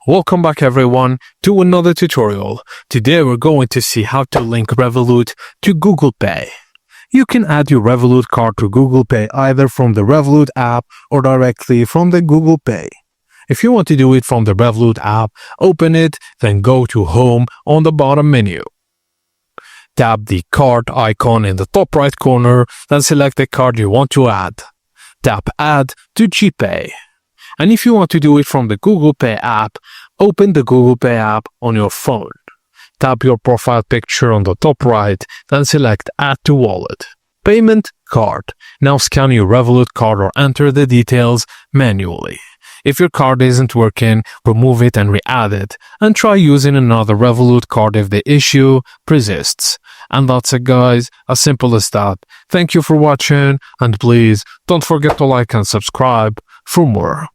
Welcome back everyone to another tutorial. Today we're going to see how to link Revolut to Google Pay. You can add your Revolut card to Google Pay either from the Revolut app or directly from the Google Pay. If you want to do it from the Revolut app, open it, then go to Home on the bottom menu. Tap the card icon in the top right corner, then select the card you want to add. Tap Add to GPay. And if you want to do it from the Google Pay app, open the Google Pay app on your phone. Tap your profile picture on the top right, then select Add to Wallet. Payment Card. Now scan your Revolut card or enter the details manually. If your card isn't working, remove it and re-add it, and try using another Revolut card if the issue persists. And that's it guys, as simple as that. Thank you for watching, and please don't forget to like and subscribe for more.